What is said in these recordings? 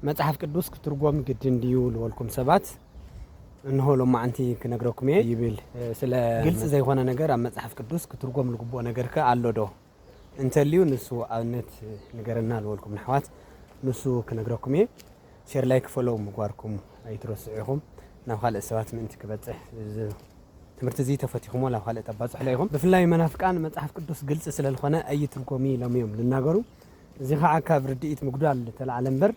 መጽሐፍ ቅዱስ ክትርጎም ግድ እንዲዩ ለወልኩም ሰባት እንሆ ለማዓንቲ ክነግረኩም ይብል ስለ ግልጽ ዘይሆነ ነገር ኣብ መጽሐፍ ቅዱስ ክትርጎም ልግቦ ነገር ከአሎ ዶ እንተልዩ ንሱ ኣብነት ነገርና ለወልኩም ንሕዋት ንሱ ክነግረኩም ሼር ላይክ ፎሎው ምግባርኩም ኣይትረስዑኹም ናብ ካልእ ሰባት ምእንቲ ክበጽሕ ትምህርቲ እዚ ተፈቲኹሞ ናብ ካልእ ተባጽሕ ላይኹም ብፍላይ መናፍቃን መጽሐፍ ቅዱስ ግልጽ ስለልኾነ ኣይትርጎሚ ለምዮም ልናገሩ እዚ ከዓ ካብ ርድኢት ምግዳል ተላዓለ እምበር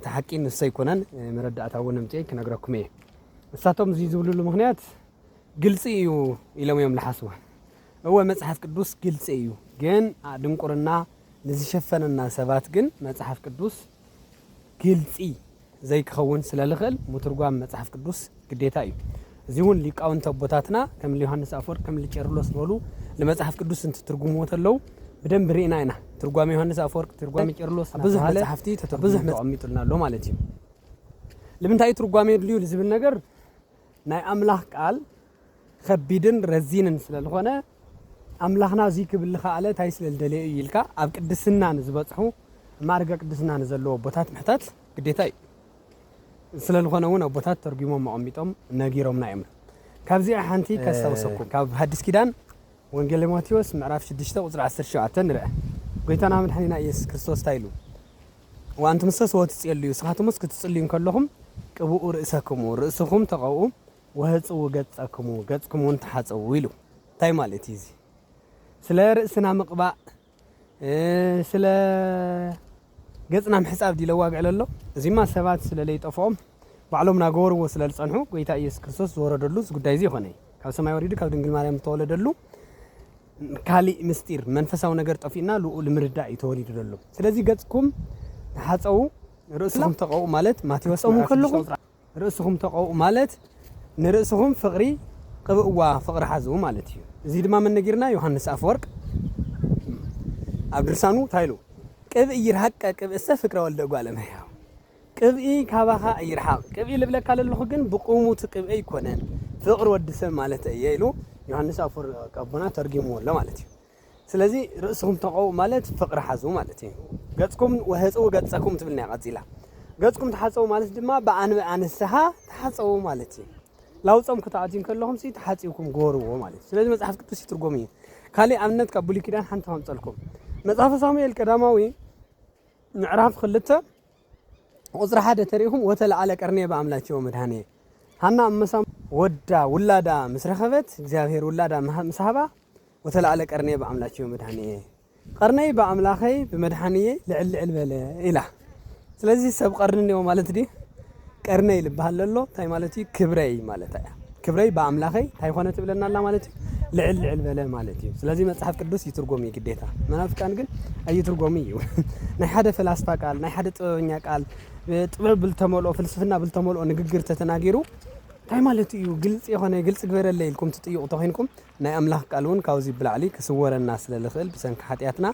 ተሐቂን ንሰይኮነን መረዳእታውን እምጤ ክነግረኩም እሳቶም እዚ ዝብሉሉ ምክንያት ግልጽ እዩ ኢሎም ለሓስቡ እወ መጽሐፍ ቅዱስ ግልጽ እዩ ግን ድንቁርና ንዝሸፈነና ሰባት ግን መጽሐፍ ቅዱስ ግልጽ ዘይክኸውን ስለልኽእል ሙትርጓም መጽሐፍ ቅዱስ ግዴታ እዩ እዚ እውን ሊቃውንት ኣቦታትና ከም ዮሐንስ አፈወርቅ ከም ቄርሎስ ዝበሉ ለመጽሐፍ ቅዱስ እንትትርጉምዎ ተለው بدم برينا هنا ترجمة يوحنس أفورك ترجمة كيرلس بزح مصحفتي بزح متعميتنا له مالتي لمن تاي ترجمة اللي لزم النجر ناي أملاح قال خبيدن رزينن سلالخانة أملاحنا زيك بالخالة تاي سلالدليل يلكا أبك الدسنا نزبطحو مارجع الدسنا نزلوا بطات محتات قديتاي سلالخانة ونا بطات ترجمة معميتهم نجيرهم نايم كابزي أحنتي كاستوسكم كاب هدس كيدان وانجيل ماتيوس معرف شدشته وزرع 10 شعات نرى قيتنا من حنينا يس كريستوس تايلو وانتم مسس وتسيلوا سخاتم مسك تصليون كلهم قبوا رؤسكم تقوا وهصوا قصكم وانت حصوا تاي مالتي زي سلا رأسنا مقبا سلا قصنا محساب دي لواقع لله زي ما سبات سلا لي طفوم بعلم ناغور وسلا صنحو قيتا يس كريستوس وردلو غداي زي هوني ካብ ሰማይ ወሪዱ ካብ ድንግል ማርያም ተወለደሉ ካሊ ምስጢር መንፈሳዊ ነገር ጠፊና ልኡል ምርዳ ይተወሊዱ ደሉ ስለዚህ ገጽኩም ተሐጸው ርእስኩም ተቀው ማለት ማቴዎስ ከለኹም ርእስኩም ተቀው ማለት ንርእስኩም ፍቅሪ ቅብእዋ ፍቅሪ ሓዙ ማለት እዩ እዚ ድማ ምን ነጊርና ዮሐንስ አፈወርቅ ኣብ ድርሳኑ ታይሉ ቅብእ ይርሐቀ ቅብእሰ ፍቅረ ወልደ ጓለመያው ቅብኢ ካባኻ ይርሐቅ ቅብኢ ልብለካ ለለኹ ግን ብቁሙት ቅብኢ ይኮነን ፍቅር ወድሰብ ማለት እየይሉ ዮሐንስ አፈወርቅ አቡና ተርጉሞ ወለ ማለት እዩ ስለዚህ ርእስኩም ተቀው ማለት ፍቅር ሓዙ ማለት እዩ ገጽኩም ወህጹ ገጽኩም ትብልና ያቀጽላ ገጽኩም ተሐጸው ማለት ድማ በአንበ አንስሃ ተሐጸው ማለት እዩ ላውጾም ከተዓጂን ከለኹም ሲ ተሐጺውኩም ጎርዎ ማለት ስለዚህ መጽሐፍ ቅዱስ ይትርጎም እዩ ካሊ አምነት ከቡሊ ኪዳን ሓንተ ከምጸልኩም መጽሐፈ ሳሙኤል ቀዳማዊ ምዕራፍ 2 ቁጥር 1 ተሪኹም ወተለዓለ ቀርኔ በአምላቸው መድኃኔ ሃና አመሳም ወዳ ውላዳ መስረኸበት እግዚአብሔር ውላዳ መስሃባ ወተለዓለ ቀርኔ በአምላቸው መድኃኔ ቀርኔ በአምላኸይ በመድኃኔየ ልዕልዕል በለ ኢላ ስለዚህ ሰብ ቀርን ነው ማለት ዲ ቀርኔ ይልባሃለሎ ታይ ማለት ክብረይ ማለት አያ ክብረይ በአምላኸይ ታይ ሆነ ትብለናላ ማለት ልዕልዕል በለ ማለት እዩ ስለዚህ መጽሐፍ ቅዱስ ይትርጎም ይግዴታ መናፍቃን ግን አይትርጎም እዩ ናይ ሓደ ፈላስፋ ቃል ናይ ሓደ ጥበበኛ ቃል ጥበብ ብልተመልኦ ፍልስፍና ብልተመልኦ ንግግር ተተናገሩ ታይ ማለት እዩ ግልጽ የሆነ ግልጽ ግበረለ ኢልኩም ትጥይቁ ተኾንኩም ናይ አምላኽ ቃልውን ካውዚ ብላዕሊ ክስወረና ስለልኽእል ብሰንኪ ኃጢአትና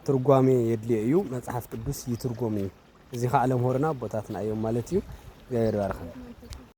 ትርጓሜ የድልዮ እዩ መጽሐፍ ቅዱስ ይትርጎም እዩ እዚ ከዓለም ሆርና ቦታትና እዮም ማለት እዩ እግዚአብሔር ባርኸን